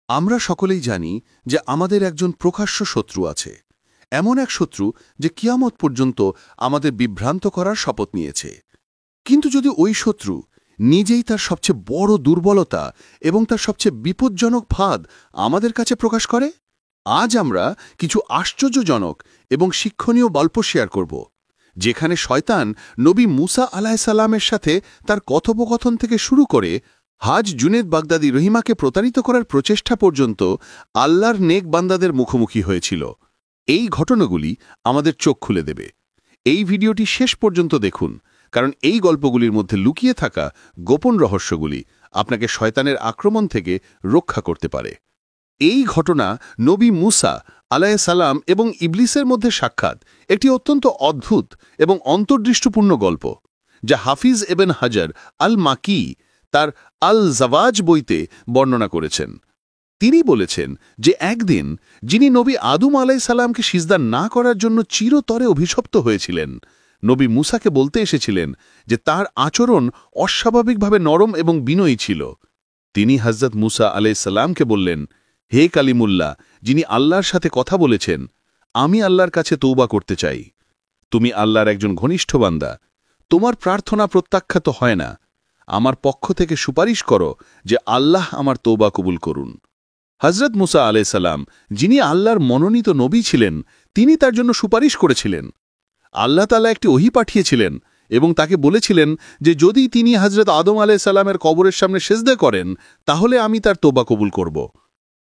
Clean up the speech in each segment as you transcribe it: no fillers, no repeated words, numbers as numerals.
আমরা সকলেই জানি যে আমাদের একজন প্রকাশ্য শত্রু আছে, এমন এক শত্রু যে কিয়ামত পর্যন্ত আমাদের বিভ্রান্ত করার শপথ নিয়েছে। কিন্তু যদি ওই শত্রু নিজেই তার সবচেয়ে বড় দুর্বলতা এবং তার সবচেয়ে বিপজ্জনক ফাঁদ আমাদের কাছে প্রকাশ করে, আজ আমরা কিছু আশ্চর্যজনক এবং শিক্ষণীয় গল্প শেয়ার করব, যেখানে শয়তান নবী মুসা আলাইসাল্লামের সাথে তার কথোপকথন থেকে শুরু করে হাজ জুনেদ বাগদাদি রহিমাকে প্রতারিত করার প্রচেষ্টা পর্যন্ত আল্লাহর নেক বান্দাদের মুখোমুখি হয়েছিল। এই ঘটনাগুলি আমাদের চোখ খুলে দেবে। এই ভিডিওটি শেষ পর্যন্ত দেখুন, কারণ এই গল্পগুলির মধ্যে লুকিয়ে থাকা গোপন রহস্যগুলি আপনাকে শয়তানের আক্রমণ থেকে রক্ষা করতে পারে। এই ঘটনা নবী মুসা আলাইহিসসালাম এবং ইবলিসের মধ্যে সাক্ষাৎ, একটি অত্যন্ত অদ্ভুত এবং অন্তর্দৃষ্টিপূর্ণ গল্প, যা হাফিজ ইবন হাজার আল মাকি তার আল জাওয়াজ বইতে বর্ণনা করেছেন। তিনি বলেছেন যে একদিন যিনি নবী আদম আলাইহিসসালামকে সিজদা না করার জন্য চিরতরে অভিশপ্ত হয়েছিলেন, নবী মুসাকে বলতে এসেছিলেন যে তার আচরণ অস্বাভাবিকভাবে নরম এবং বিনয়ী ছিল। তিনি হযরত মুসা আলাইহিসসালামকে বললেন, হে কালিমুল্লাহ, যিনি আল্লাহর সাথে কথা বলেছেন, আমি আল্লাহর কাছে তওবা করতে চাই। তুমি আল্লাহর একজন ঘনিষ্ঠ বান্দা, তোমার প্রার্থনা প্রত্যাখ্যাত হয় না। আমার পক্ষ থেকে সুপারিশ করো যে আল্লাহ আমার তওবা কবুল করুন। হযরত মুসা আলাইহিসসালাম, যিনি আল্লাহর মনোনীত নবী ছিলেন, তিনি তার জন্য সুপারিশ করেছিলেন। আল্লাহ তাআলা একটি ওহী পাঠিয়েছিলেন এবং তাকে বলেছিলেন যে যদি তিনি হযরত আদম আলাইহিসসালামের কবরের সামনে সিজদা করেন, তাহলে আমি তার তওবা কবুল করব।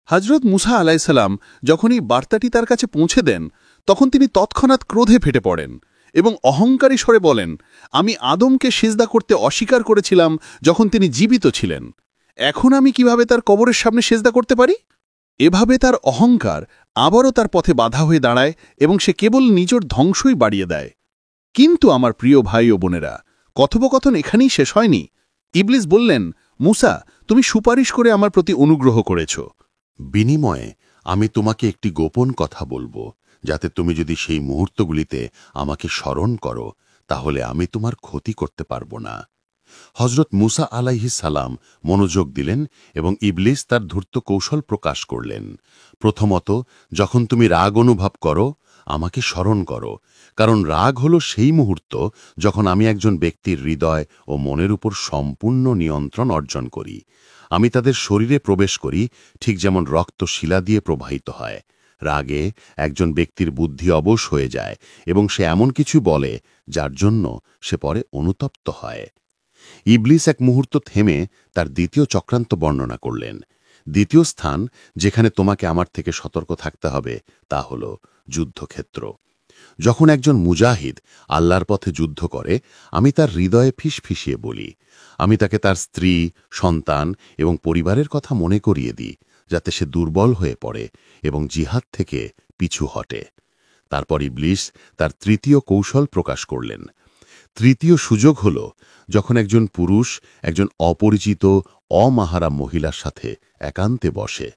হযরত মুসা আলাইহিসসালাম যখন এই বার্তাটি তার কাছে পৌঁছে দেন, তখন তিনি তৎক্ষণাৎ ক্রোধে ফেটে পড়েন এবং অহংকারী স্বরে বলেন, আমি আদমকে সিজদা করতে অস্বীকার করেছিলাম যখন তিনি জীবিত ছিলেন। এখন আমি কিভাবে তার কবরের সামনে সিজদা করতে পারি? এভাবে তার অহংকার আবারও তার পথে বাধা হয়ে দাঁড়ায় এবং সে কেবল নিজের ধ্বংসই বাড়িয়ে দেয়। কিন্তু আমার প্রিয় ভাই ও বোনেরা, কথোপকথন এখানেই শেষ হয়নি। ইবলিস বললেন, মুসা, তুমি সুপারিশ করে আমার প্রতি অনুগ্রহ করেছ। বিনিময়ে আমি তোমাকে একটি গোপন কথা বলবো, যাতে তুমি যদি সেই মুহূর্তগুলিতে আমাকে স্মরণ করো, তাহলে আমি তোমার ক্ষতি করতে পারবো না। হযরত মুসা আলাইহিস সালাম মনোযোগ দিলেন এবং ইবলিস তার ধূর্ত কৌশল প্রকাশ করলেন। প্রথমত, যখন তুমি রাগ অনুভব করো, আমাকে স্মরণ করো, কারণ রাগ হলো সেই মুহূর্ত যখন আমি একজন ব্যক্তির হৃদয় ও মনের উপর সম্পূর্ণ নিয়ন্ত্রণ অর্জন করি। আমি তাদের শরীরে প্রবেশ করি, ঠিক যেমন রক্ত শিলা দিয়ে প্রবাহিত হয়। রাগে একজন ব্যক্তির বুদ্ধি অবশ হয়ে যায় এবং সে এমন কিছু বলে যার জন্য সে পরে অনুতপ্ত হয়। ইবলিস এক মুহূর্ত থেমে তার দ্বিতীয় চক্রান্ত বর্ণনা করলেন। দ্বিতীয় স্থান যেখানে তোমাকে আমার থেকে সতর্ক থাকতে হবে, তা হল যুদ্ধক্ষেত্র। যখন একজন মুজাহিদ আল্লাহর পথে যুদ্ধ করে, আমি তার হৃদয়ে ফিসফিসিয়ে বলি। আমি তাকে তার স্ত্রী, সন্তান এবং পরিবারের কথা মনে করিয়ে দিই, যাতে সে দুর্বল হয়ে পড়ে এবং জিহাদ থেকে পিছু হটে। তারপর ইবলিস তার তৃতীয় কৌশল প্রকাশ করলেন। তৃতীয় সুযোগ হল যখন একজন পুরুষ একজন অপরিচিত অমাহারাম মহিলার সাথে একান্তে বসে।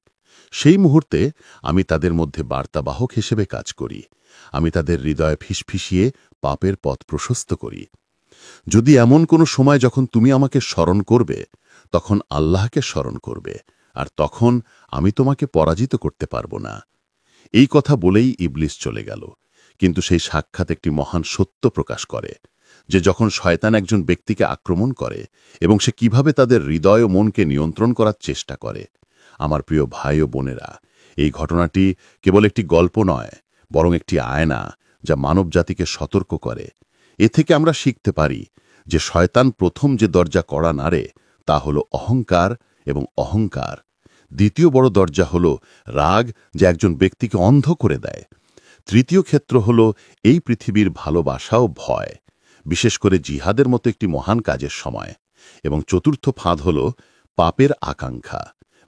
সেই মুহূর্তে আমি তাদের মধ্যে বার্তাবাহক হিসেবে কাজ করি। আমি তাদের হৃদয়ে ফিসফিসিয়ে পাপের পথ প্রশস্ত করি। যদি এমন কোনো সময় যখন তুমি আমাকে স্মরণ করবে, তখন আল্লাহকে স্মরণ করবে, আর তখন আমি তোমাকে পরাজিত করতে পারব না। এই কথা বলেই ইবলিস চলে গেল। কিন্তু সেই সাক্ষাৎ একটি মহান সত্য প্রকাশ করে, যে যখন শয়তান একজন ব্যক্তিকে আক্রমণ করে এবং সে কিভাবে তাদের হৃদয় ও মনকে নিয়ন্ত্রণ করার চেষ্টা করে। আমার প্রিয় ভাই ও বোনেরা, এই ঘটনাটি কেবল একটি গল্প নয়, বরং একটি আয়না যা মানব জাতিকে সতর্ক করে। এ থেকে আমরা শিখতে পারি যে শয়তান প্রথম যে দরজা কড়া নাড়ে, তা হল অহংকার, এবং অহংকার দ্বিতীয় বড় দরজা হল রাগ, যা একজন ব্যক্তিকে অন্ধ করে দেয়। তৃতীয় ক্ষেত্র হল এই পৃথিবীর ভালোবাসা ও ভয়, বিশেষ করে জিহাদের মতো একটি মহান কাজের সময়। এবং চতুর্থ ফাঁদ হল পাপের আকাঙ্ক্ষা,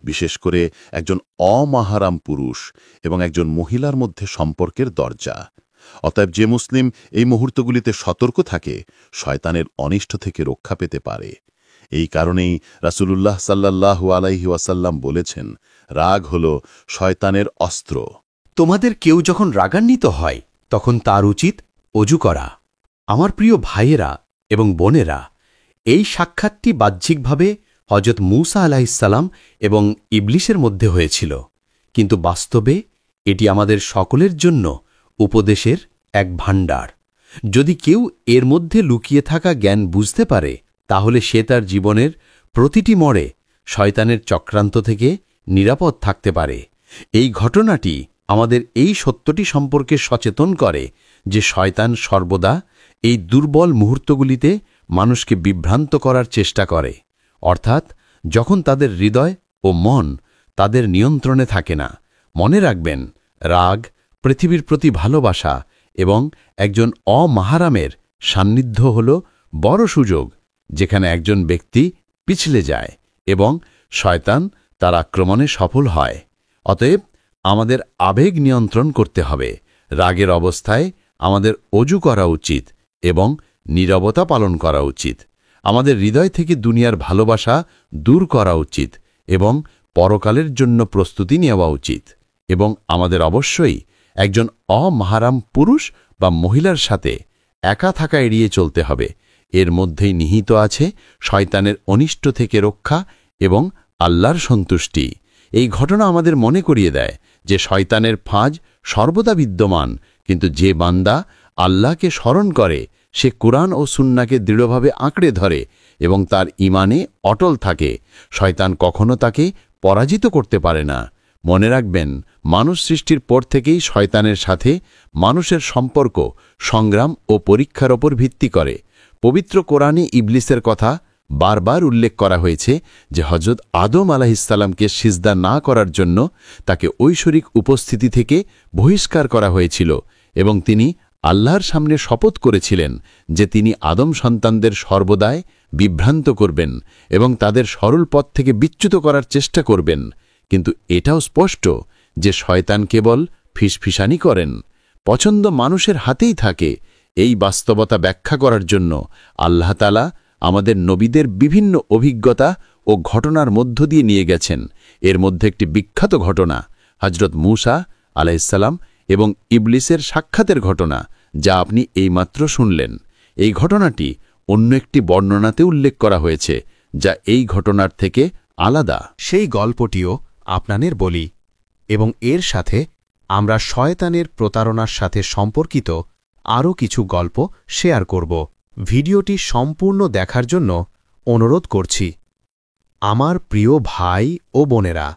বিশেষ করে একজন অমাহারাম পুরুষ এবং একজন মহিলার মধ্যে সম্পর্কের দরজা। অতএব যে মুসলিম এই মুহূর্তগুলিতে সতর্ক থাকে, শয়তানের অনিষ্ট থেকে রক্ষা পেতে পারে। এই কারণেই রাসূলুল্লাহ সাল্লাল্লাহু আলাইহি ওয়াসাল্লাম বলেছেন, রাগ হল শয়তানের অস্ত্র। তোমাদের কেউ যখন রাগান্বিত হয়, তখন তার উচিত অজু করা। আমার প্রিয় ভাইয়েরা এবং বোনেরা, এই সাক্ষাৎটি বাহ্যিকভাবে হজরত মূসা আলাইহিসসালাম এবং ইবলিসের মধ্যে হয়েছিল, কিন্তু বাস্তবে এটি আমাদের সকলের জন্য উপদেশের এক ভাণ্ডার। যদি কেউ এর মধ্যে লুকিয়ে থাকা জ্ঞান বুঝতে পারে, তাহলে সে তার জীবনের প্রতিটি মোড়ে শয়তানের চক্রান্ত থেকে নিরাপদ থাকতে পারে। এই ঘটনাটি আমাদের এই সত্যটি সম্পর্কে সচেতন করে যে শয়তান সর্বদা এই দুর্বল মুহূর্তগুলিতে মানুষকে বিভ্রান্ত করার চেষ্টা করে, অর্থাৎ যখন তাদের হৃদয় ও মন তাদের নিয়ন্ত্রণে থাকে না। মনে রাখবেন, রাগ, পৃথিবীর প্রতি ভালোবাসা এবং একজন অমাহারামের সান্নিধ্য হল বড় সুযোগ, যেখানে একজন ব্যক্তি পিছলে যায় এবং শয়তান তার আক্রমণে সফল হয়। অতএব আমাদের আবেগ নিয়ন্ত্রণ করতে হবে। রাগের অবস্থায় আমাদের অজু করা উচিত এবং নীরবতা পালন করা উচিত। আমাদের হৃদয় থেকে দুনিয়ার ভালোবাসা দূর করা উচিত এবং পরকালের জন্য প্রস্তুতি নেওয়া উচিত। এবং আমাদের অবশ্যই একজন অমাহারাম পুরুষ বা মহিলার সাথে একা থাকা এড়িয়ে চলতে হবে। এর মধ্যেই নিহিত আছে শয়তানের অনিষ্ট থেকে রক্ষা এবং আল্লাহর সন্তুষ্টি। এই ঘটনা আমাদের মনে করিয়ে দেয় যে শয়তানের ফাঁদ সর্বদা বিদ্যমান, কিন্তু যে বান্দা আল্লাহকে স্মরণ করে, সে কুরআন ও সুন্নাহকে দৃঢ়ভাবে আঁকড়ে ধরে এবং তার ঈমানে অটল থাকে, শয়তান কখনো তাকে পরাজিত করতে পারে না। মনে রাখবেন, মানুষ সৃষ্টির পর থেকেই শয়তানের সাথে মানুষের সম্পর্ক সংগ্রাম ও পরীক্ষার ওপর ভিত্তি করে। পবিত্র কোরআনে ইবলিসের কথা বারবার উল্লেখ করা হয়েছে যে হজরত আদম আলাইহিসসালামকে সিজদা না করার জন্য তাকে ঐশ্বরিক উপস্থিতি থেকে বহিষ্কার করা হয়েছিল এবং তিনি আল্লাহর সামনে শপথ করেছিলেন যে তিনি আদম সন্তানদের সর্বদাই বিভ্রান্ত করবেন এবং তাদের সরল পথ থেকে বিচ্যুত করার চেষ্টা করবেন। কিন্তু এটাও স্পষ্ট যে শয়তান কেবল ফিসফিসানি করেন, পছন্দ মানুষের হাতেই থাকে। এই বাস্তবতা ব্যাখ্যা করার জন্য আল্লাহ তাআলা আমাদের নবীদের বিভিন্ন অভিজ্ঞতা ও ঘটনার মধ্য দিয়ে নিয়ে গেছেন। এর মধ্যে একটি বিখ্যাত ঘটনা হজরত মূসা আলাইহিসসালাম এবং ইবলিসের সাক্ষাতের ঘটনা, যা আপনি এইমাত্র শুনলেন। এই ঘটনাটি অন্য একটি বর্ণনাতে উল্লেখ করা হয়েছে, যা এই ঘটনার থেকে আলাদা। সেই গল্পটিও আপনাদের বলি এবং এর সাথে আমরা শয়তানের প্রতারণার সাথে সম্পর্কিত আরও কিছু গল্প শেয়ার করব। ভিডিওটি সম্পূর্ণ দেখার জন্য অনুরোধ করছি। আমার প্রিয় ভাই ও বোনেরা,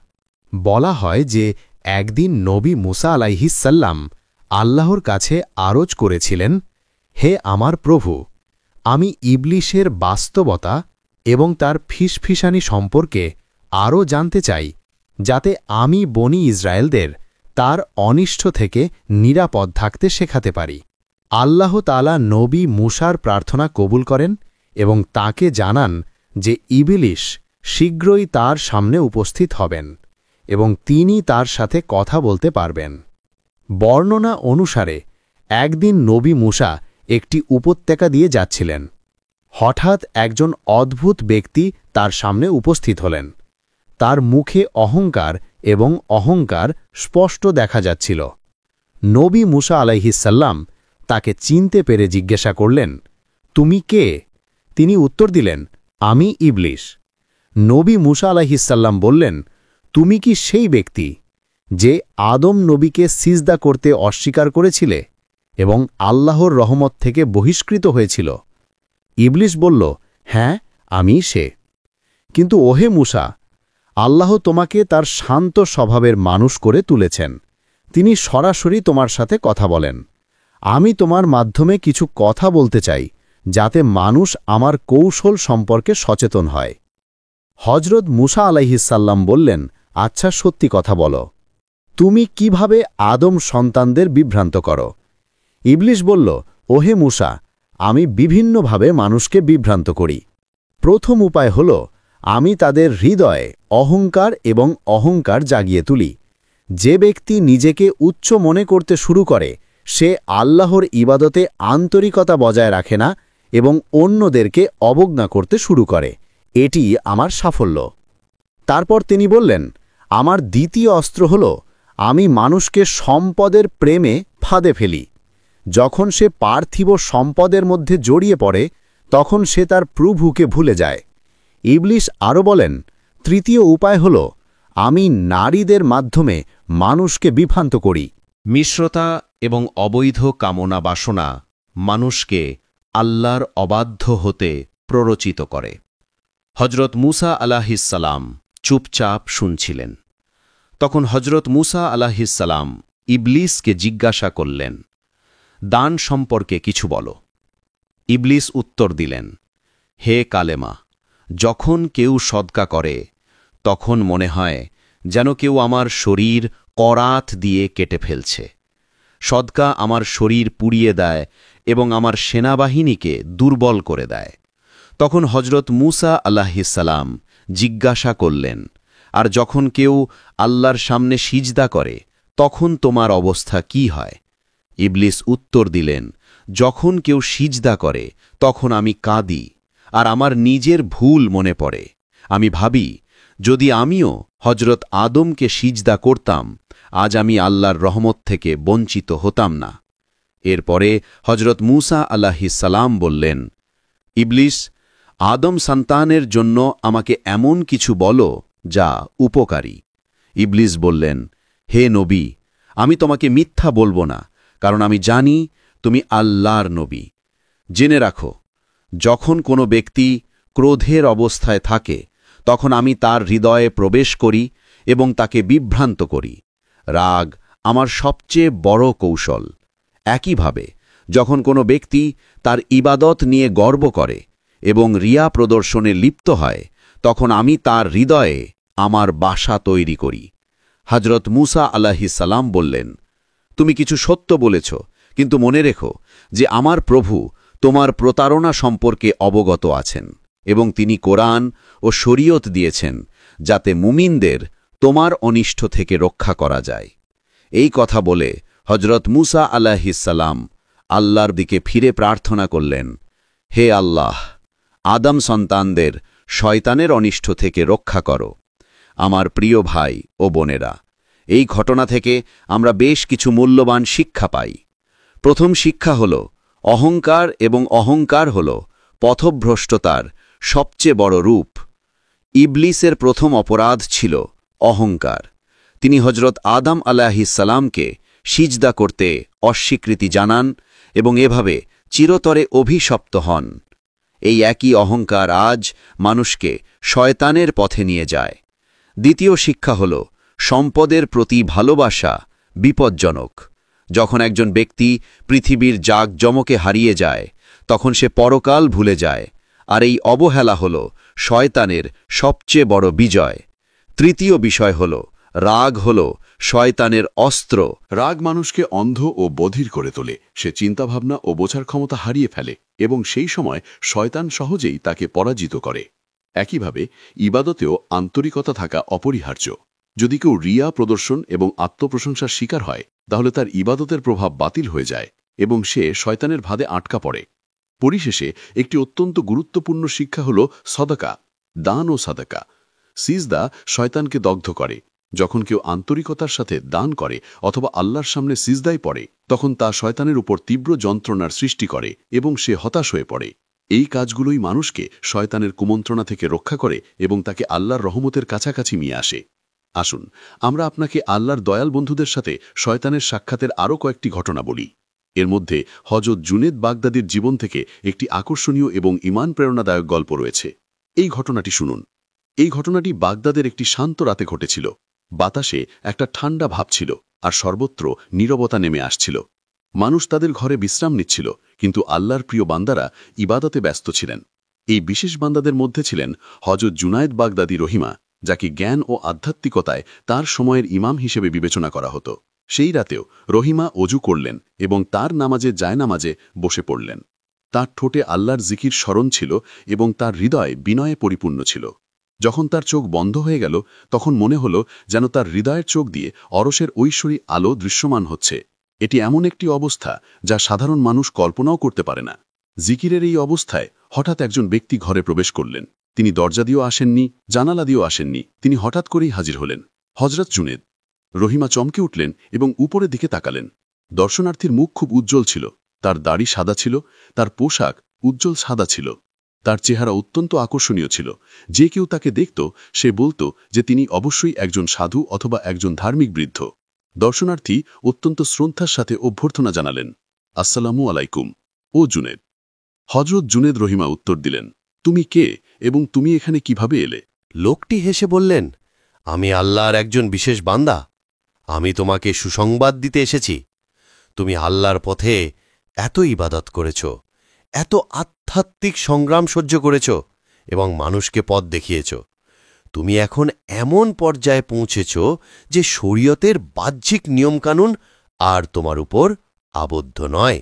বলা হয় যে একদিন নবী মূসা আলাইহিসসালাম আল্লাহর কাছে আরজ করেছিলেন, হে আমার প্রভু, আমি ইবলিসের বাস্তবতা এবং তার ফিসফিসানি সম্পর্কে আরও জানতে চাই, যাতে আমি বনি ইসরায়েলদের তার অনিষ্ট থেকে নিরাপদ থাকতে শেখাতে পারি। আল্লাহ তাআলা নবী মূসার প্রার্থনা কবুল করেন এবং তাকে জানান যে ইবলিস শীঘ্রই তার সামনে উপস্থিত হবেন এবং তিনি তার সাথে কথা বলতে পারবেন। বর্ণনা অনুসারে একদিন নবী মূসা একটি উপত্যকা দিয়ে যাচ্ছিলেন। হঠাৎ একজন অদ্ভুত ব্যক্তি তার সামনে উপস্থিত হলেন। তার মুখে অহংকার এবং অহংকার স্পষ্ট দেখা যাচ্ছিল। নবী মূসা আলাইহিসসালাম তাকে চিনতে পেরে জিজ্ঞাসা করলেন, তুমি কে? তিনি উত্তর দিলেন, আমি ইবলিস। নবী মূসা আলাইহিসসালাম বললেন, তুমি কি সেই ব্যক্তি যে আদম নবীকে সিজদা করতে অস্বীকার করেছিলে এবং আল্লাহর রহমত থেকে বহিষ্কৃত হয়েছিল? ইবলিস বলল, হ্যাঁ, আমি সে। কিন্তু ওহে মূসা, আল্লাহ তোমাকে তার শান্ত স্বভাবের মানুষ করে তুলেছেন। তিনি সরাসরি তোমার সাথে কথা বলেন। আমি তোমার মাধ্যমে কিছু কথা বলতে চাই, যাতে মানুষ আমার কৌশল সম্পর্কে সচেতন হয়। হজরত মূসা আলাইহিসসালাম বললেন, আচ্ছা, সত্যি কথা বলো, তুমি কিভাবে আদম সন্তানদের বিভ্রান্ত করো? ইবলিস বলল, ওহে মূসা, আমি বিভিন্নভাবে মানুষকে বিভ্রান্ত করি। প্রথম উপায় হল আমি তাদের হৃদয়ে অহংকার এবং অহংকার জাগিয়ে তুলি। যে ব্যক্তি নিজেকে উচ্চ মনে করতে শুরু করে, সে আল্লাহর ইবাদতে আন্তরিকতা বজায় রাখে না এবং অন্যদেরকে অবজ্ঞা করতে শুরু করে। এটি আমার সাফল্য। তারপর তিনি বললেন, আমার দ্বিতীয় অস্ত্র হল আমি মানুষকে সম্পদের প্রেমে ফাঁদে ফেলি। যখন সে পার্থিব সম্পদের মধ্যে জড়িয়ে পড়ে, তখন সে তার প্রভুকে ভুলে যায়। ইবলিস আরও বলেন, তৃতীয় উপায় হল, আমি নারীদের মাধ্যমে মানুষকে বিভ্রান্ত করি। মিশ্রতা এবং অবৈধ কামনা বাসনা মানুষকে আল্লাহর অবাধ্য হতে প্ররোচিত করে। হজরত মুসা আলাহিসাল্লাম চুপচাপ শুনছিলেন। তখন হজরত মুসা আলাহিসাল্লাম ইবলিসকে জিজ্ঞাসা করলেন, দান সম্পর্কে কিছু বলো। ইবলিস উত্তর দিলেন, হে কালেমা, যখন কেউ সদকা করে তখন মনে হয় যেন কেউ আমার শরীর করাত দিয়ে কেটে ফেলছে। সদকা আমার শরীর পুড়িয়ে দেয় এবং আমার সেনাবাহিনীকে দুর্বল করে দেয়। তখন হজরত মুসা আলাহিসাল্লাম জিজ্ঞাসা করলেন, আর যখন কেউ আল্লাহর সামনে সিজদা করে তখন তোমার অবস্থা কি হয়? ইবলিস উত্তর দিলেন, যখন কেউ সিজদা করে তখন আমি কাঁদি আর আমার নিজের ভুল মনে পড়ে। আমি ভাবি, যদি আমিও হজরত আদমকে সিজদা করতাম আজ আমি আল্লাহর রহমত থেকে বঞ্চিত হতাম না। এরপরে হজরত মুসা আলাহিসাল্লাম বললেন, ইবলিস, আদম সন্তানের জন্য আমাকে এমন কিছু বলো যা উপকারী। ইবলিস বললেন, হে নবী, আমি তোমাকে মিথ্যা বলবো না, কারণ আমি জানি তুমি আল্লাহর নবী। জেনে রাখো, যখন কোনো ব্যক্তি ক্রোধের অবস্থায় থাকে তখন আমি তার হৃদয়ে প্রবেশ করি এবং তাকে বিভ্রান্ত করি। রাগ আমার সবচেয়ে বড় কৌশল। একইভাবে যখন কোনো ব্যক্তি তার ইবাদত নিয়ে গর্ব করে এবং রিয়া প্রদর্শনে লিপ্ত হয় তখন আমি তার হৃদয়ে আমার বাসা তৈরি করি। হজরত মুসা আলাহিসাল্লাম বললেন, তুমি কিছু সত্য বলেছ, কিন্তু মনে রেখো যে আমার প্রভু তোমার প্রতারণা সম্পর্কে অবগত আছেন এবং তিনি কোরআন ও শরীয়ত দিয়েছেন যাতে মুমিনদের তোমার অনিষ্ট থেকে রক্ষা করা যায়। এই কথা বলে হজরত মুসা আলাহিসাল্লাম আল্লাহর দিকে ফিরে প্রার্থনা করলেন, হে আল্লাহ, আদম সন্তানদের শয়তানের অনিষ্ট থেকে রক্ষা করো। আমার প্রিয় ভাই ও বোনেরা, এই ঘটনা থেকে আমরা বেশ কিছু মূল্যবান শিক্ষা পাই। প্রথম শিক্ষা হল, অহংকার এবং অহংকার হল পথভ্রষ্টতার সবচেয়ে বড় রূপ। ইবলিসের প্রথম অপরাধ ছিল অহংকার। তিনি হজরত আদম আলাহিসাল্লামকে সিজদা করতে অস্বীকৃতি জানান এবং এভাবে চিরতরে অভিশপ্ত হন। এই একই অহংকার আজ মানুষকে শয়তানের পথে নিয়ে যায়। দ্বিতীয় শিক্ষা হল, সম্পদের প্রতি ভালোবাসা বিপজ্জনক। যখন একজন ব্যক্তি পৃথিবীর জাঁকজমকে হারিয়ে যায় তখন সে পরকাল ভুলে যায়, আর এই অবহেলা হল শয়তানের সবচেয়ে বড় বিজয়। তৃতীয় বিষয় হল, রাগ হল শয়তানের অস্ত্র। রাগ মানুষকে অন্ধ ও বধির করে তোলে। সে চিন্তাভাবনা ও বোঝার ক্ষমতা হারিয়ে ফেলে এবং সেই সময় শয়তান সহজেই তাকে পরাজিত করে। একইভাবে ইবাদতেও আন্তরিকতা থাকা অপরিহার্য। যদি কেউ রিয়া প্রদর্শন এবং আত্মপ্রশংসার শিকার হয় তাহলে তার ইবাদতের প্রভাব বাতিল হয়ে যায় এবং সে শয়তানের ভাদে আটকা পড়ে। পরিশেষে একটি অত্যন্ত গুরুত্বপূর্ণ শিক্ষা হল সদকা, দান ও সাদাকা। সিজদা শয়তানকে দগ্ধ করে। যখন কেউ আন্তরিকতার সাথে দান করে অথবা আল্লাহর সামনে সিজদায় পড়ে তখন তা শয়তানের উপর তীব্র যন্ত্রণার সৃষ্টি করে এবং সে হতাশ হয়ে পড়ে। এই কাজগুলোই মানুষকে শয়তানের কুমন্ত্রণা থেকে রক্ষা করে এবং তাকে আল্লাহর রহমতের কাছাকাছি নিয়ে আসে। আসুন আমরা আপনাকে আল্লাহর দয়াল বন্ধুদের সাথে শয়তানের সাক্ষাতের আরও কয়েকটি ঘটনা বলি। এর মধ্যে হযরত জুনেদ বাগদাদির জীবন থেকে একটি আকর্ষণীয় এবং ঈমান প্রেরণাদায়ক গল্প রয়েছে। এই ঘটনাটি শুনুন। এই ঘটনাটি বাগদাদের একটি শান্ত রাতে ঘটেছিল। বাতাসে একটা ঠান্ডা ভাব ছিল আর সর্বত্র নীরবতা নেমে আসছিল। মানুষ তাদের ঘরে বিশ্রাম নিচ্ছিল, কিন্তু আল্লাহর প্রিয় বান্দারা ইবাদতে ব্যস্ত ছিলেন। এই বিশেষ বান্দাদের মধ্যে ছিলেন হযরত জুনায়েদ বাগদাদি রহিমা, যাকে জ্ঞান ও আধ্যাত্মিকতায় তার সময়ের ইমাম হিসেবে বিবেচনা করা হতো। সেই রাতেও রহিমা অজু করলেন এবং তার নামাজে জায়নামাজে বসে পড়লেন। তার ঠোঁটে আল্লাহর জিকির স্মরণ ছিল এবং তার হৃদয় বিনয়ে পরিপূর্ণ ছিল। যখন তার চোখ বন্ধ হয়ে গেল তখন মনে হল যেন তার হৃদয়ের চোখ দিয়ে অরসের ঐশ্বরী আলো দৃশ্যমান হচ্ছে। এটি এমন একটি অবস্থা যা সাধারণ মানুষ কল্পনাও করতে পারে না। জিকিরের এই অবস্থায় হঠাৎ একজন ব্যক্তি ঘরে প্রবেশ করলেন। তিনি দরজা দিয়েও আসেননি, জানালা দিয়েও আসেননি, তিনি হঠাৎ করেই হাজির হলেন। হযরত জুনেদ। রহিমা চমকে উঠলেন এবং উপরের দিকে তাকালেন। দর্শনার্থীর মুখ খুব উজ্জ্বল ছিল, তার দাড়ি সাদা ছিল, তার পোশাক উজ্জ্বল সাদা ছিল। তার চেহারা অত্যন্ত আকর্ষণীয় ছিল। যে কেউ তাকে দেখত সে বলত যে তিনি অবশ্যই একজন সাধু অথবা একজন ধার্মিক বৃদ্ধ। দর্শনার্থী অত্যন্ত শ্রদ্ধার সাথে অভ্যর্থনা জানালেন, আসসালামু আলাইকুম ও জুনেদ। হযরত জুনেদ রহিমা উত্তর দিলেন, তুমি কে এবং তুমি এখানে কিভাবে এলে? লোকটি হেসে বললেন, আমি আল্লাহর একজন বিশেষ বান্দা। আমি তোমাকে সুসংবাদ দিতে এসেছি। তুমি আল্লাহর পথে এত ইবাদত করেছ, এত আধ্যাত্মিক সংগ্রাম সহ্য করেছ এবং মানুষকে পথ দেখিয়েছ। তুমি এখন এমন পর্যায়ে পৌঁছেছ যে শরীয়তের বাহ্যিক নিয়মকানুন আর তোমার উপর আবদ্ধ নয়।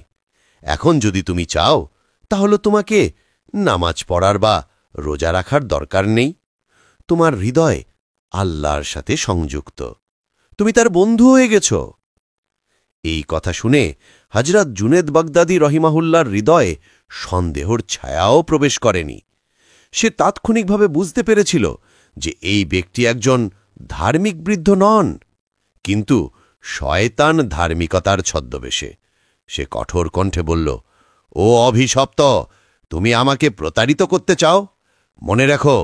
এখন যদি তুমি চাও তাহলে তোমাকে নামাজ পড়ার বা রোজা রাখার দরকার নেই। তোমার হৃদয় আল্লাহর সাথে সংযুক্ত, তুমি তার বন্ধু হয়ে গেছ। এই কথা শুনে হযরত জুনেদ বাগদাদী রহিমাহুল্লাহর হৃদয়ে সন্দেহর ছায়াও প্রবেশ করেনি। সে তাৎক্ষণিকভাবে বুঝতে পেরেছিল যে এই ব্যক্তি একজন ধার্মিক বৃদ্ধ নন, কিন্তু শয়তান ধার্মিকতার ছদ্মবেশে। সে কঠোর কণ্ঠে বলল, ও অভিশপ্ত, তুমি আমাকে প্রতারিত করতে চাও? মনে রেখো,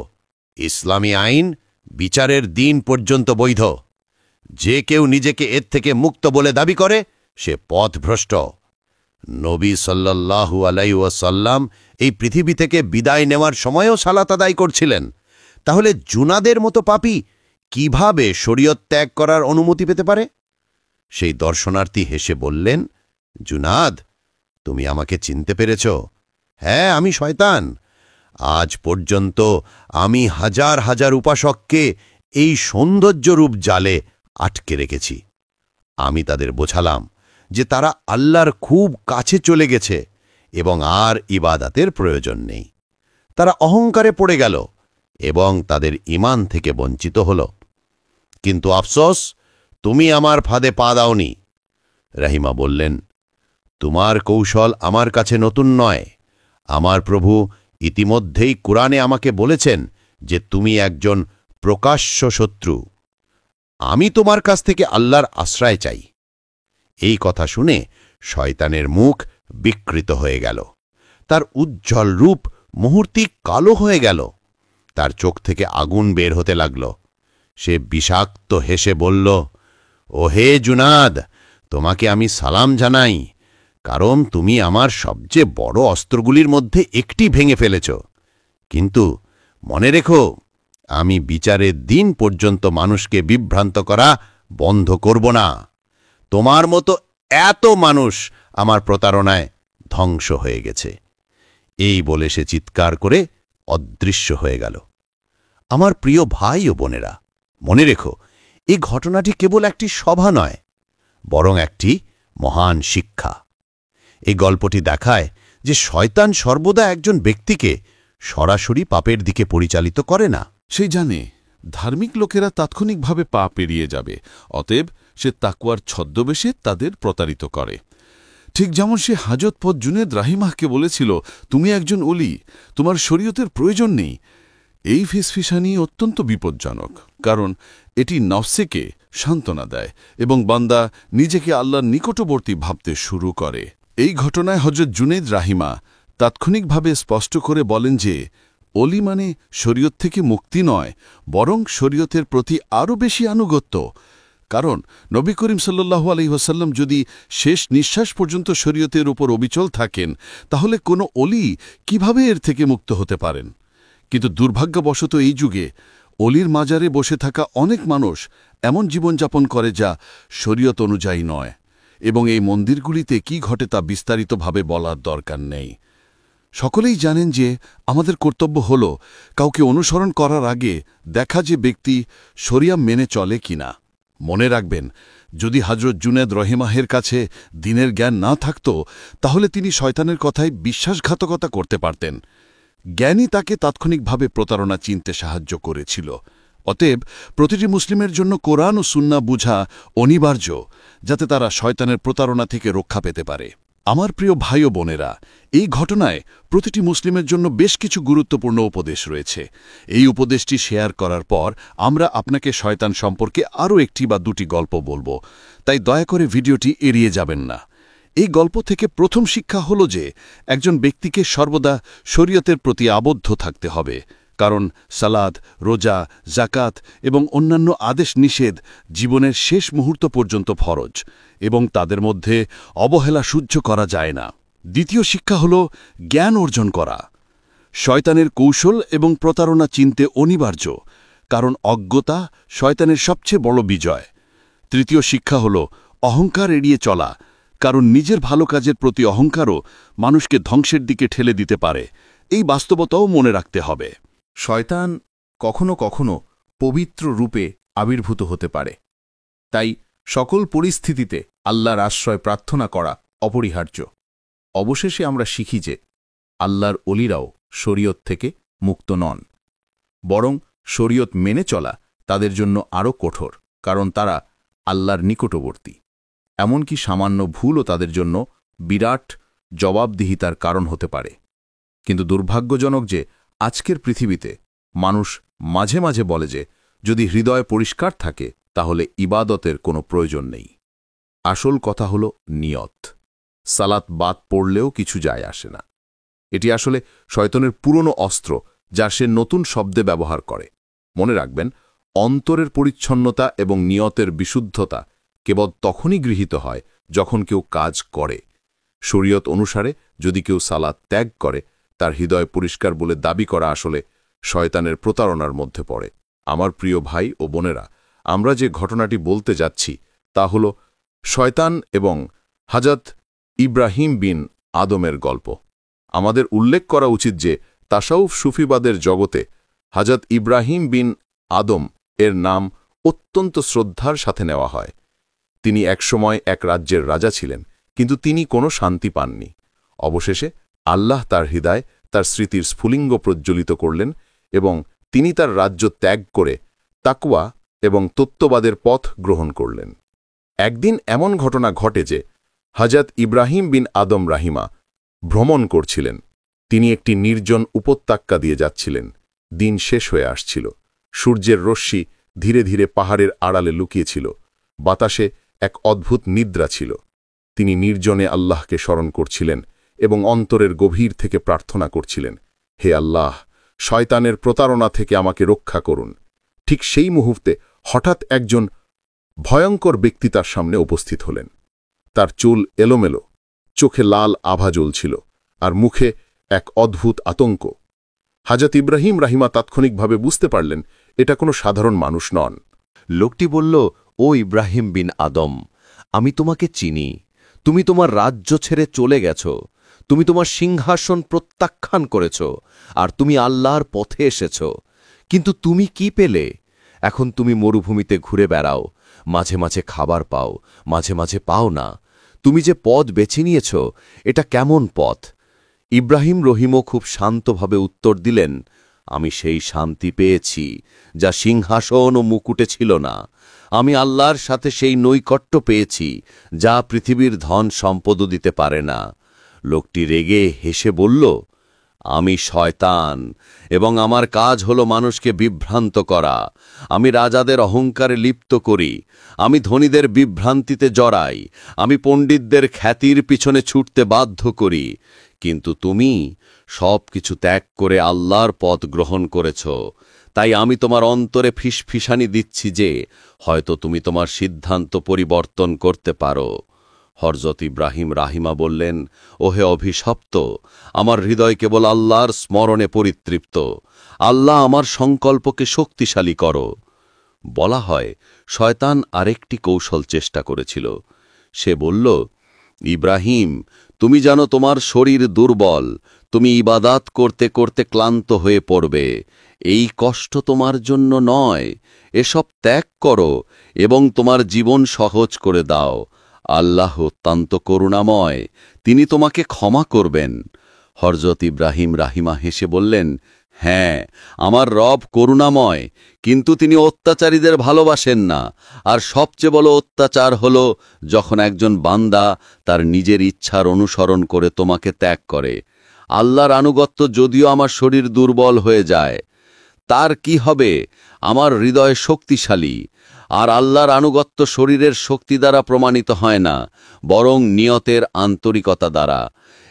ইসলামী আইন বিচারের দিন পর্যন্ত বৈধ। যে কেউ নিজেকে এর থেকে মুক্ত বলে দাবি করে সে পথভ্রষ্ট। নবী সাল্লাল্লাহু আলাইহি ওয়াসাল্লাম এই পৃথিবী থেকে বিদায় নেওয়ার সময়ও সালাত আদায় করছিলেন। তাহলে জুনাদের মতো পাপী কিভাবে শরীয়ত ত্যাগ করার অনুমতি পেতে পারে? সেই দর্শনার্থী হেসে বললেন, জুনাদ, তুমি আমাকে চিনতে পেরেছ? হ্যাঁ, আমি শয়তান। আজ পর্যন্ত আমি হাজার হাজার উপাসককে এই সৌন্দর্যরূপ জালে আটকে রেখেছি। আমি তাদের বোঝালাম যে তারা আল্লাহর খুব কাছে চলে গেছে এবং আর ইবাদাতের প্রয়োজন নেই। তারা অহংকারে পড়ে গেল এবং তাদের ঈমান থেকে বঞ্চিত হল। কিন্তু আফসোস, তুমি আমার ফাঁদে পা দাওনি। রাহিমা বললেন, তোমার কৌশল আমার কাছে নতুন নয়। আমার প্রভু ইতিমধ্যেই কুরআনে আমাকে বলেছেন যে তুমি একজন প্রকাশ্য শত্রু। আমি তোমার কাছ থেকে আল্লাহর আশ্রয় চাই। এই কথা শুনে শয়তানের মুখ বিকৃত হয়ে গেল। তার উজ্জ্বল রূপ মুহূর্তেই কালো হয়ে গেল। তার চোখ থেকে আগুন বের হতে লাগল। সে বিষাক্ত হেসে বলল, ও হে জুনাদ, তোমাকে আমি সালাম জানাই, কারণ তুমি আমার সবচেয়ে বড় অস্ত্রগুলির মধ্যে একটি ভেঙে ফেলেছ। কিন্তু মনে রেখো, আমি বিচারের দিন পর্যন্ত মানুষকে বিভ্রান্ত করা বন্ধ করব না। তোমার মতো এত মানুষ আমার প্রতারণায় ধ্বংস হয়ে গেছে। এই বলে সে চিৎকার করে অদৃশ্য হয়ে গেল। আমার প্রিয় ভাই ও বোনেরা, মনে রেখো, এই ঘটনাটি কেবল একটি সভা নয়, বরং একটি মহান শিক্ষা। এই গল্পটি দেখায় যে শয়তান সর্বদা একজন ব্যক্তিকে সরাসরি পাপের দিকে পরিচালিত করে না। সে জানে ধার্মিক লোকেরা তাৎক্ষণিকভাবে পাপ এড়িয়ে যাবে, অতএব সে তাকওয়ার ছদ্মবেশে তাদের প্রতারিত করে। ঠিক যেমন সে হযরত জুনেদ রাহিমাহকে বলেছিল, তুমি একজন ওলি, তোমার শরীয়তের প্রয়োজন নেই। এই ফিসফিসানি অত্যন্ত বিপজ্জনক, কারণ এটি নফসকে সান্ত্বনা দেয় এবং বান্দা নিজেকে আল্লাহর নিকটবর্তী ভাবতে শুরু করে। এই ঘটনায় হযরত জুনেদ রাহিমা তাৎক্ষণিকভাবে স্পষ্ট করে বলেন যে ওলি মানে শরীয়ত থেকে মুক্তি নয়, বরং শরীয়তের প্রতি আরও বেশি আনুগত্য। কারণ নবী করিম সাল্লাল্লাহু আলাইহি ওয়াসাল্লাম যদি শেষ নিঃশ্বাস পর্যন্ত শরীয়তের উপর অবিচল থাকেন, তাহলে কোনো ওলি কিভাবে এর থেকে মুক্ত হতে পারেন? কিন্তু দুর্ভাগ্যবশত এই যুগে অলির মাজারে বসে থাকা অনেক মানুষ এমন জীবনযাপন করে যা শরীয়ত অনুযায়ী নয়, এবং এই মন্দিরগুলিতে কি ঘটে তা বিস্তারিতভাবে বলার দরকার নেই। সকলেই জানেন যে আমাদের কর্তব্য হল কাউকে অনুসরণ করার আগে দেখা যে ব্যক্তি শরিয়া মেনে চলে কিনা। মনে রাখবেন, যদি হযরত জুনেদ রহিমাহের কাছে দ্বীনের জ্ঞান না থাকত, তাহলে তিনি শয়তানের কথায় বিশ্বাসঘাতকতা করতে পারতেন। জ্ঞানই তাকে তাৎক্ষণিকভাবে প্রতারণা চিনতে সাহায্য করেছিল। অতএব প্রতিটি মুসলিমের জন্য কোরআন ও সুন্নাহ বুঝা অনিবার্য, যাতে তারা শয়তানের প্রতারণা থেকে রক্ষা পেতে পারে। আমার প্রিয় ভাই ও বোনেরা, এই ঘটনায় প্রতিটি মুসলিমের জন্য বেশ কিছু গুরুত্বপূর্ণ উপদেশ রয়েছে। এই উপদেশটি শেয়ার করার পর আমরা আপনাকে শয়তান সম্পর্কে আরও একটি বা দুটি গল্প বলবো, তাই দয়া করে ভিডিওটি এড়িয়ে যাবেন না। এই গল্প থেকে প্রথম শিক্ষা হল যে একজন ব্যক্তিকে সর্বদা শরীয়তের প্রতি আবদ্ধ থাকতে হবে, কারণ সালাদ, রোজা, জাকাত এবং অন্যান্য আদেশ নিষেধ জীবনের শেষ মুহূর্ত পর্যন্ত ফরজ, এবং তাদের মধ্যে অবহেলা সহ্য করা যায় না। দ্বিতীয় শিক্ষা হল জ্ঞান অর্জন করা। শয়তানের কৌশল এবং প্রতারণা চিনতে অনিবার্য, কারণ অজ্ঞতা শয়তানের সবচেয়ে বড় বিজয়। তৃতীয় শিক্ষা হল অহংকার এড়িয়ে চলা, কারণ নিজের ভালো কাজের প্রতি অহংকারও মানুষকে ধ্বংসের দিকে ঠেলে দিতে পারে। এই বাস্তবতাও মনে রাখতে হবে। শয়তান কখনো কখনো পবিত্র রূপে আবির্ভূত হতে পারে, তাই সকল পরিস্থিতিতে আল্লাহর আশ্রয় প্রার্থনা করা অপরিহার্য। অবশেষে আমরা শিখি যে আল্লাহর অলিরাও শরীয়ত থেকে মুক্ত নন, বরং শরীয়ত মেনে চলা তাদের জন্য আরও কঠোর, কারণ তারা আল্লাহর নিকটবর্তী। এমনকি সামান্য ভুলও তাদের জন্য বিরাট জবাবদিহিতার কারণ হতে পারে। কিন্তু দুর্ভাগ্যজনক যে আজকের পৃথিবীতে মানুষ মাঝে মাঝে বলে যে যদি হৃদয় পরিষ্কার থাকে তাহলে ইবাদতের কোনো প্রয়োজন নেই। আসল কথা হল নিয়ত। সালাত বাদ পড়লেও কিছু যায় আসে না। এটি আসলে শয়তানের পুরনো অস্ত্র, যা সে নতুন শব্দে ব্যবহার করে। মনে রাখবেন, অন্তরের পরিচ্ছন্নতা এবং নিয়তের বিশুদ্ধতা কেবল তখনই গৃহীত হয় যখন কেউ কাজ করে। শরীয়ত অনুসারে যদি কেউ সালাত ত্যাগ করে, তার হৃদয় পরিষ্কার বলে দাবি করা আসলে শয়তানের প্রতারণার মধ্যে পড়ে। আমার প্রিয় ভাই ও বোনেরা, আমরা যে ঘটনাটি বলতে যাচ্ছি তা হল শয়তান এবং হযরত ইব্রাহিম বিন আদমের গল্প। আমাদের উল্লেখ করা উচিত যে তাসাউফ সুফিবাদের জগতে হযরত ইব্রাহিম বিন আদম এর নাম অত্যন্ত শ্রদ্ধার সাথে নেওয়া হয়। তিনি একসময় এক রাজ্যের রাজা ছিলেন, কিন্তু তিনি কোনো শান্তি পাননি। অবশেষে আল্লাহ তার হৃদয়, তার স্মৃতির স্ফুলিঙ্গ প্রজ্জ্বলিত করলেন এবং তিনি তার রাজ্য ত্যাগ করে তাকওয়া এবং তত্ত্ববাদের পথ গ্রহণ করলেন। একদিন এমন ঘটনা ঘটে যে হযরত ইব্রাহিম বিন আদম রাহিমা ভ্রমণ করছিলেন। তিনি একটি নির্জন উপত্যকা দিয়ে যাচ্ছিলেন। দিন শেষ হয়ে আসছিল। সূর্যের রশ্মি ধীরে ধীরে পাহাড়ের আড়ালে লুকিয়েছিল। বাতাসে এক অদ্ভুত নিদ্রা ছিল। তিনি নির্জনে আল্লাহকে স্মরণ করছিলেন এবং অন্তরের গভীর থেকে প্রার্থনা করছিলেন, হে আল্লাহ, শয়তানের প্রতারণা থেকে আমাকে রক্ষা করুন। ঠিক সেই মুহূর্তে হঠাৎ একজন ভয়ঙ্কর ব্যক্তি তার সামনে উপস্থিত হলেন। তার চুল এলোমেলো, চোখে লাল আভা জ্বলছিল, আর মুখে এক অদ্ভুত আতঙ্ক। হযরত ইব্রাহিম রাহিমা তাৎক্ষণিকভাবে বুঝতে পারলেন এটা কোনো সাধারণ মানুষ নন। লোকটি বলল, ও ইব্রাহিম বিন আদম, আমি তোমাকে চিনি। তুমি তোমার রাজ্য ছেড়ে চলে গেছ, তুমি তোমার সিংহাসন প্রত্যাখ্যান করেছ, আর তুমি আল্লাহর পথে এসেছ। কিন্তু তুমি কি পেলে? এখন তুমি মরুভূমিতে ঘুরে বেড়াও, মাঝে মাঝে খাবার পাও, মাঝে মাঝে পাও না। তুমি যে পথ বেছে নিয়েছ, এটা কেমন পথ? ইব্রাহিম রহিমও খুব শান্তভাবে উত্তর দিলেন, আমি সেই শান্তি পেয়েছি যা সিংহাসন ও মুকুটে ছিল না। আমি আল্লাহর সাথে সেই নৈকট্য পেয়েছি যা পৃথিবীর ধন সম্পদও দিতে পারে না। লোকটি রেগে হেসে বলল, আমি শয়তান এবং আমার কাজ হলো মানুষকে বিভ্রান্ত করা। আমি রাজাদের অহংকারে লিপ্ত করি, আমি ধনীদের বিভ্রান্তিতে জড়াই, আমি পণ্ডিতদের খ্যাতির পিছনে ছুটতে বাধ্য করি। কিন্তু তুমি সব কিছু ত্যাগ করে আল্লাহর পথ গ্রহণ করেছ, তাই আমি তোমার অন্তরে ফিসফিসানি দিচ্ছি যে হয়তো তুমি তোমার সিদ্ধান্ত পরিবর্তন করতে পারো। হযরত ইব্রাহিম রাহিমা বললেন, ওহে অভিশপ্ত, আমার হৃদয় কেবল আল্লাহর স্মরণে পরিতৃপ্ত। আল্লাহ আমার সংকল্পকে শক্তিশালী করো। বলা হয় শয়তান আরেকটি কৌশল চেষ্টা করেছিল। সে বলল, ইব্রাহিম, তুমি জানো তোমার শরীর দুর্বল, তুমি ইবাদাত করতে করতে ক্লান্ত হয়ে পড়বে। এই কষ্ট তোমার জন্য নয়, এসব ত্যাগ করো এবং তোমার জীবন সহজ করে দাও। আল্লাহ অত্যন্ত করুণাময়, তিনি তোমাকে ক্ষমা করবেন। হযরত ইব্রাহিম রাহিমা হেসে বললেন, হ্যাঁ, আমার রব করুণাময়, কিন্তু তিনি অত্যাচারীদের ভালোবাসেন না। আর সবচেয়ে বড় অত্যাচার হল যখন একজন বান্দা তার নিজের ইচ্ছার অনুসরণ করে তোমাকে ত্যাগ করে। আল্লাহর আনুগত্য যদিও আমার শরীর দুর্বল হয়ে যায়, তার কি হবে? আমার হৃদয় শক্তিশালী। আর আল্লাহর আনুগত্য শরীরের শক্তি দ্বারা প্রমাণিত হয় না, বরং নিয়তের আন্তরিকতা দ্বারা।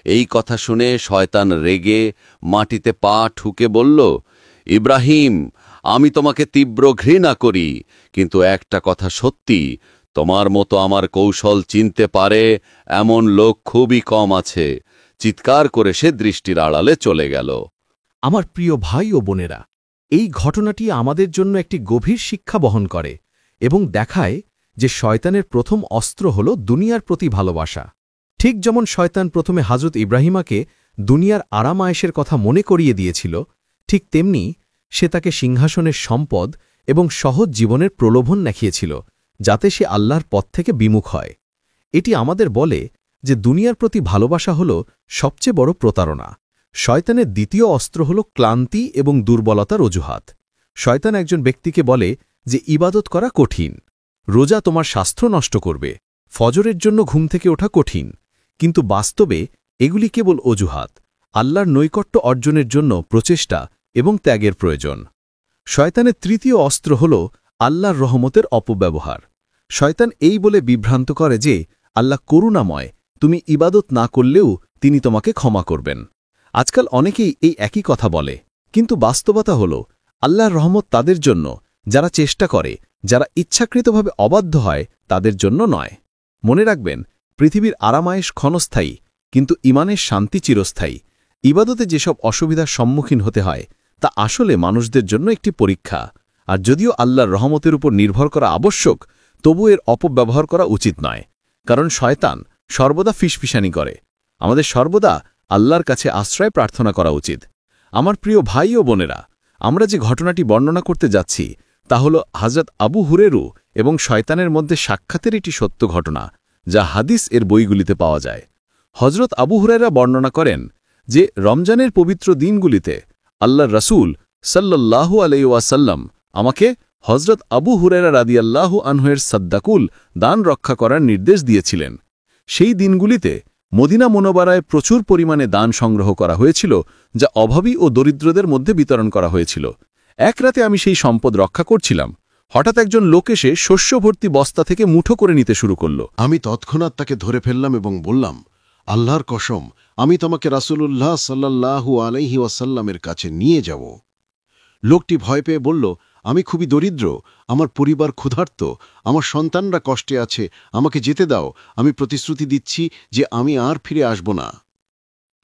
এই কথা শুনে শয়তান রেগে মাটিতে পা ঠুকে বলল, ইব্রাহিম, আমি তোমাকে তীব্র ঘৃণা করি, কিন্তু একটা কথা সত্যি, তোমার মতো আমার কৌশল চিনতে পারে এমন লোক খুবই কম আছে। চিৎকার করে সে দৃষ্টির আড়ালে চলে গেল। আমার প্রিয় ভাই ও বোনেরা, এই ঘটনাটি আমাদের জন্য একটি গভীর শিক্ষা বহন করে এবং দেখায় যে শয়তানের প্রথম অস্ত্র হল দুনিয়ার প্রতি ভালোবাসা। ঠিক যেমন শয়তান প্রথমে হযরত ইব্রাহিমাকে দুনিয়ার আরাম আয়েশের কথা মনে করিয়ে দিয়েছিল, ঠিক তেমনি সে তাকে সিংহাসনের সম্পদ এবং সহজ জীবনের প্রলোভন দেখিয়েছিল, যাতে সে আল্লাহর পথ থেকে বিমুখ হয়। এটি আমাদের বলে যে দুনিয়ার প্রতি ভালোবাসা হল সবচেয়ে বড় প্রতারণা। শয়তানের দ্বিতীয় অস্ত্র হল ক্লান্তি এবং দুর্বলতার অজুহাত। শয়তান একজন ব্যক্তিকে বলে যে ইবাদত করা কঠিন, রোজা তোমার স্বাস্থ্য নষ্ট করবে, ফজরের জন্য ঘুম থেকে ওঠা কঠিন, কিন্তু বাস্তবে এগুলি কেবল অজুহাত। আল্লাহর নৈকট্য অর্জনের জন্য প্রচেষ্টা এবং ত্যাগের প্রয়োজন। শয়তানের তৃতীয় অস্ত্র হল আল্লাহর রহমতের অপব্যবহার। শয়তান এই বলে বিভ্রান্ত করে যে আল্লাহ করুণাময়, তুমি ইবাদত না করলেও তিনি তোমাকে ক্ষমা করবেন। আজকাল অনেকেই এই একই কথা বলে, কিন্তু বাস্তবতা হল আল্লাহর রহমত তাদের জন্য যারা চেষ্টা করে, যারা ইচ্ছাকৃতভাবে অবাধ্য হয় তাদের জন্য নয়। মনে রাখবেন, পৃথিবীর আরামায়েশ ক্ষণস্থায়ী, কিন্তু ইমানের শান্তি চিরস্থায়ী। ইবাদতে যেসব অসুবিধার সম্মুখীন হতে হয় তা আসলে মানুষদের জন্য একটি পরীক্ষা। আর যদিও আল্লাহর রহমতের উপর নির্ভর করা আবশ্যক, তবু এর অপব্যবহার করা উচিত নয়, কারণ শয়তান সর্বদা ফিসফিসানি করে। আমাদের সর্বদা আল্লাহর কাছে আশ্রয় প্রার্থনা করা উচিত। আমার প্রিয় ভাই ও বোনেরা, আমরা যে ঘটনাটি বর্ণনা করতে যাচ্ছি তা হল হযরত আবু হুরেরা এবং শয়তানের মধ্যে সাক্ষাতের একটি সত্য ঘটনা, যা হাদিস এর বইগুলিতে পাওয়া যায়। হযরত আবু হুরেরা বর্ণনা করেন যে রমজানের পবিত্র দিনগুলিতে আল্লাহর রাসূল সাল্লাল্লাহু আলাইহি ওয়াসাল্লাম আমাকে হযরত আবু হুরেরা রাদিয়াল্লাহু আনহুয়ের সাদদাকুল দান রক্ষা করার নির্দেশ দিয়েছিলেন। সেই দিনগুলিতে মদিনা মুনওয়ারায় প্রচুর পরিমাণে দান সংগ্রহ করা হয়েছিল, যা অভাবী ও দরিদ্রদের মধ্যে বিতরণ করা হয়েছিল। এক রাতে আমি সেই সম্পদ রক্ষা করছিলাম, হঠাৎ একজন লোক এসে শস্যভর্তি বস্তা থেকে মুঠো করে নিতে শুরু করল। আমি তৎক্ষণাৎ তাকে ধরে ফেললাম এবং বললাম, আল্লাহর কসম, আমি তোমাকে রাসূলুল্লাহ সাল্লাল্লাহু আলাইহি ওয়াসাল্লামের কাছে নিয়ে যাব। লোকটি ভয় পেয়ে বলল, আমি খুবই দরিদ্র, আমার পরিবার ক্ষুধার্ত, আমার সন্তানরা কষ্টে আছে, আমাকে যেতে দাও, আমি প্রতিশ্রুতি দিচ্ছি যে আমি আর ফিরে আসব না।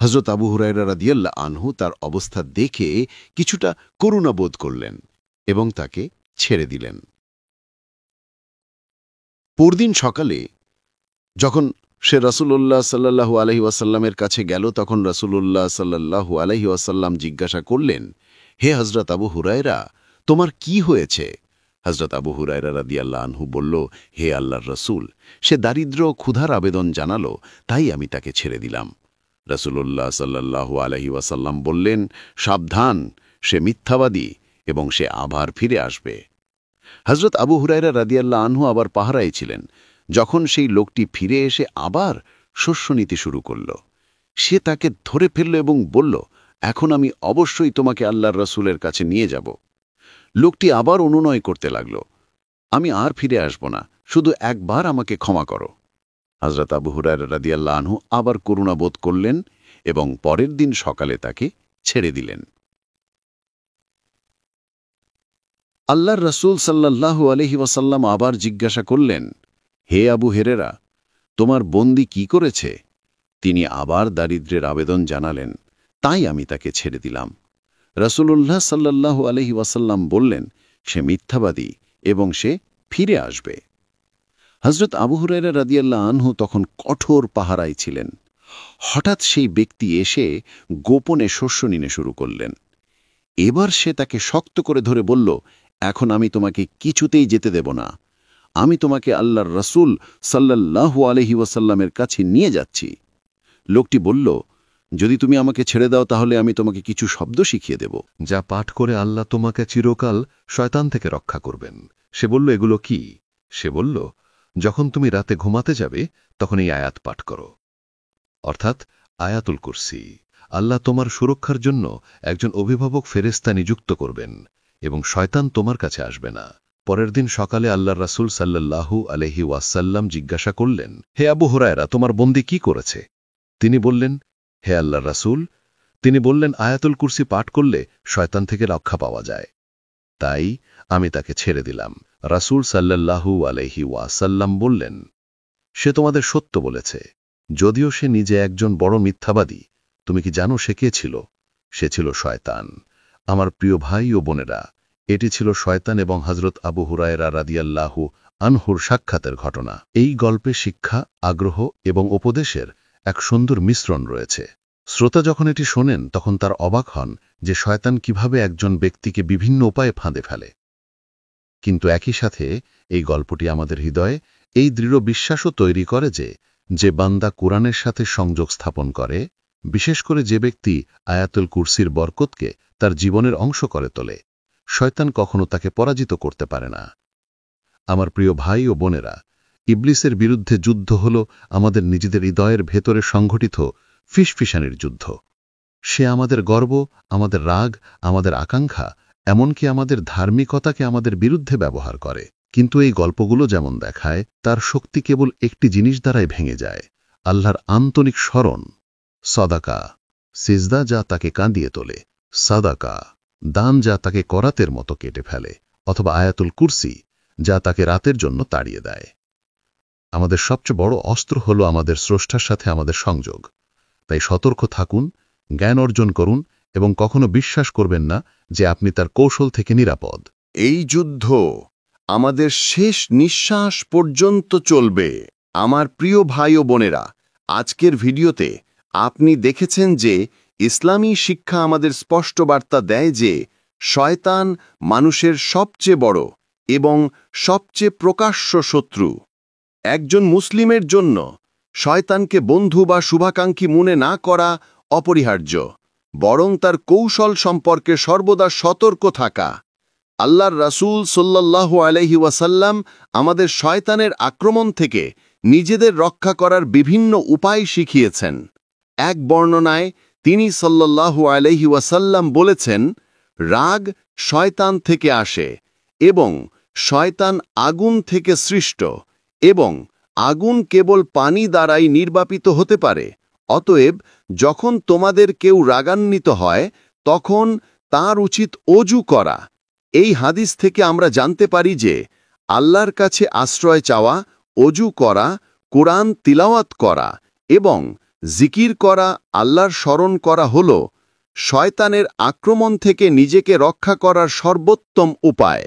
হযরত আবু হুরায়রা রাদিয়াল্লাহু আনহু তার অবস্থা দেখে কিছুটা করুণা বোধ করলেন এবং তাকে ছেড়ে দিলেন। পরদিন সকালে যখন সে রাসূলুল্লাহ সাল্লাল্লাহু আলাইহি ওয়াসাল্লামের কাছে গেল, তখন রাসূলুল্লাহ সাল্লাল্লাহু আলাইহি ওয়াসাল্লাম জিজ্ঞাসা করলেন, হে হযরত আবু হুরায়রা, তোমার কি হয়েছে? হযরত আবু হুরায়রা রাদিয়াল্লাহু আনহু বলল, হে আল্লাহর রাসূল, সে দারিদ্র ও ক্ষুধার আবেদন জানালো, তাই আমি তাকে ছেড়ে দিলাম। রাসূলুল্লাহ সাল্লাল্লাহু আলাইহি ওয়াসাল্লাম বললেন, সাবধান, সে মিথ্যাবাদী এবং সে আবার ফিরে আসবে। হযরত আবু হুরায়রা রাদিয়াল্লাহু আনহু আবার পাহারায় ছিলেন, যখন সেই লোকটি ফিরে এসে আবার শস্য নিতে শুরু করল। সে তাকে ধরে ফেলল এবং বলল, এখন আমি অবশ্যই তোমাকে আল্লাহর রাসূলের কাছে নিয়ে যাব। লোকটি আবার অনুনয় করতে লাগল, আমি আর ফিরে আসব না, শুধু একবার আমাকে ক্ষমা করো। হযরত আবু হুরায়রা রাদিয়াল্লাহু আনহু আবার করুণা বোধ করলেন এবং পরের দিন সকালে তাকে ছেড়ে দিলেন। আল্লাহর রাসূল সাল্লাল্লাহু আলাইহি ওয়াসাল্লাম আবার জিজ্ঞাসা করলেন, হে আবু হুরায়রা, তোমার বন্দী কি করেছে? তিনি আবার দারিদ্র্যের আবেদন জানালেন, তাই আমি তাকে ছেড়ে দিলাম। রাসূলুল্লাহ সাল্লাল্লাহু আলাইহি ওয়াসাল্লাম বললেন, সে মিথ্যাবাদী এবং সে ফিরে আসবে। হযরত আবু হুরায়রা রাদিয়াল্লাহু আনহু তখন কঠোর পাহারায় ছিলেন। হঠাৎ সেই ব্যক্তি এসে গোপনে শস্য নিতে শুরু করলেন। এবার সে তাকে শক্ত করে ধরে বলল, এখন আমি তোমাকে কিছুতেই যেতে দেব না, আমি তোমাকে আল্লাহর রাসূল সাল্লাল্লাহু আলাইহি ওয়াসাল্লামের কাছে নিয়ে যাচ্ছি। লোকটি বলল, যদি তুমি আমাকে ছেড়ে দাও তাহলে আমি তোমাকে কিছু শব্দ শিখিয়ে দেব, যা পাঠ করে আল্লাহ তোমাকে চিরকাল শয়তান থেকে রক্ষা করবেন। সে বলল, এগুলো কি? সে বলল, যখন তুমি রাতে ঘুমাতে যাবে তখন এই আয়াত পাঠ করো, অর্থাৎ আয়াতুল কুরসি। আল্লাহ তোমার সুরক্ষার জন্য একজন অভিভাবক ফেরেশতা নিযুক্ত করবেন এবং শয়তান তোমার কাছে আসবে না। পরের দিন সকালে আল্লাহর রাসূল সাল্লাল্লাহু আলাইহি ওয়াসাল্লাম জিজ্ঞাসা করলেন, হে আবু হুরায়রা, তোমার বন্দী কি করেছে? তিনি বললেন, হে আল্লাহর রাসূল, তিনি বললেন, আয়াতুল কুরসি পাঠ করলে শয়তান থেকে রক্ষা পাওয়া যায়। তাই আমি তাকে ছেড়ে দিলাম। রাসূল সাল্লাল্লাহু আলাইহি ওয়াসাল্লাম বললেন, সে তোমাদের সত্য বলেছে, যদিও সে নিজে একজন বড় মিথ্যাবাদী। তুমি কি জানো সে কে ছিল? সে ছিল শয়তান। আমার প্রিয় ভাই ও বোনেরা, এটি ছিল শয়তান এবং হযরত আবু হুরায়রা রাদিয়াল্লাহু আনহুর সাক্ষাতের ঘটনা। এই গল্পে শিক্ষা, আগ্রহ এবং উপদেশের এক সুন্দর মিশ্রণ রয়েছে। শ্রোতা যখন এটি শোনেন তখন তার অবাক হন যে শয়তান কিভাবে একজন ব্যক্তিকে বিভিন্ন উপায়ে ফাঁদে ফেলে। কিন্তু একই সাথে এই গল্পটি আমাদের হৃদয়ে এই দৃঢ় বিশ্বাসও তৈরি করে যে বান্দা কোরআনের সাথে সংযোগ স্থাপন করে, বিশেষ করে যে ব্যক্তি আয়াতুল কুরসির বরকতকে তার জীবনের অংশ করে তোলে, শয়তান কখনো তাকে পরাজিত করতে পারে না। আমার প্রিয় ভাই ও বোনেরা, ইবলিসের বিরুদ্ধে যুদ্ধ হল আমাদের নিজেদের হৃদয়ের ভেতরে সংঘটিত ফিসফিসানির যুদ্ধ। সে আমাদের গর্ব, আমাদের রাগ, আমাদের আকাঙ্ক্ষা, এমনকি আমাদের ধার্মিকতাকে আমাদের বিরুদ্ধে ব্যবহার করে। কিন্তু এই গল্পগুলো যেমন দেখায়, তার শক্তি কেবল একটি জিনিস দ্বারাই ভেঙে যায়: আল্লাহর আন্তরিক স্মরণ। সদাকা, সিজদা যা তাকে কাঁদিয়ে তোলে, সাদাকা দান যা তাকে করাতের মতো কেটে ফেলে, অথবা আয়াতুল কুরসি যা তাকে রাতের জন্য তাড়িয়ে দেয়। আমাদের সবচেয়ে বড় অস্ত্র হল আমাদের স্রষ্টার সাথে আমাদের সংযোগ। তাই সতর্ক থাকুন, জ্ঞান অর্জন করুন এবং কখনো বিশ্বাস করবেন না যে আপনি তার কৌশল থেকে নিরাপদ। এই যুদ্ধ আমাদের শেষ নিঃশ্বাস পর্যন্ত চলবে। আমার প্রিয় ভাই ও বোনেরা, আজকের ভিডিওতে আপনি দেখেছেন যে ইসলামী শিক্ষা আমাদের স্পষ্ট বার্তা দেয় যে শয়তান মানুষের সবচেয়ে বড় এবং সবচেয়ে প্রকাশ্য শত্রু। একজন মুসলিমের জন্য শয়তানকে বন্ধু বা শুভাকাঙ্ক্ষী মনে না করা অপরিহার্য, বরং তার কৌশল সম্পর্কে সর্বদা সতর্ক থাকা। আল্লাহর রাসূল সাল্লাল্লাহু আলাইহি ওয়াসাল্লাম আমাদের শয়তানের আক্রমণ থেকে নিজেদের রক্ষা করার বিভিন্ন উপায় শিখিয়েছেন। এক বর্ণনায় তিনি সাল্লাল্লাহু আলাইহি ওয়াসাল্লাম বলেছেন, রাগ শয়তান থেকে আসে এবং শয়তান আগুন থেকে সৃষ্ট এবং আগুন কেবল পানি দ্বারাই নির্বাপিত হতে পারে। অতএব যখন তোমাদের কেউ রাগান্বিত হয় তখন তার উচিত অজু করা। এই হাদিস থেকে আমরা জানতে পারি যে আল্লাহর কাছে আশ্রয় চাওয়া, অজু করা, কোরআন তিলাওয়াত করা এবং জিকির করা, আল্লাহর স্মরণ করা হল শয়তানের আক্রমণ থেকে নিজেকে রক্ষা করার সর্বোত্তম উপায়।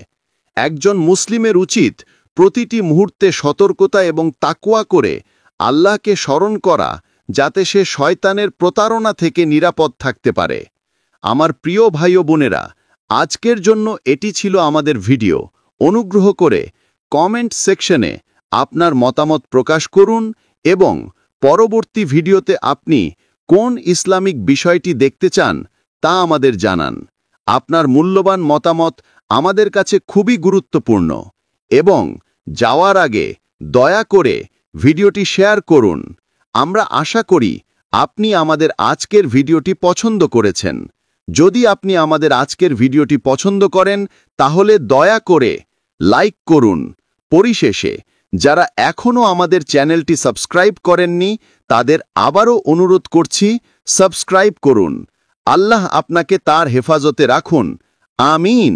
একজন মুসলিমের উচিত প্রতিটি মুহূর্তে সতর্কতা এবং তাকওয়া করে আল্লাহকে স্মরণ করা, যাতে সে শয়তানের প্রতারণা থেকে নিরাপদ থাকতে পারে। আমার প্রিয় ভাই ও বোনেরা, আজকের জন্য এটি ছিল আমাদের ভিডিও। অনুগ্রহ করে কমেন্ট সেকশনে আপনার মতামত প্রকাশ করুন এবং পরবর্তী ভিডিওতে আপনি কোন ইসলামিক বিষয়টি দেখতে চান তা আমাদের জানান। আপনার মূল্যবান মতামত আমাদের কাছে খুবই গুরুত্বপূর্ণ এবং যাওয়ার আগে দয়া করে ভিডিওটি শেয়ার করুন। আমরা আশা করি আপনি আমাদের আজকের ভিডিওটি পছন্দ করেছেন। যদি আপনি আমাদের আজকের ভিডিওটি পছন্দ করেন তাহলে দয়া করে লাইক করুন। পরিশেষে যারা এখনও আমাদের চ্যানেলটি সাবস্ক্রাইব করেননি তাদের আবারও অনুরোধ করছি, সাবস্ক্রাইব করুন। আল্লাহ আপনাকে তার হেফাজতে রাখুন। আমিন।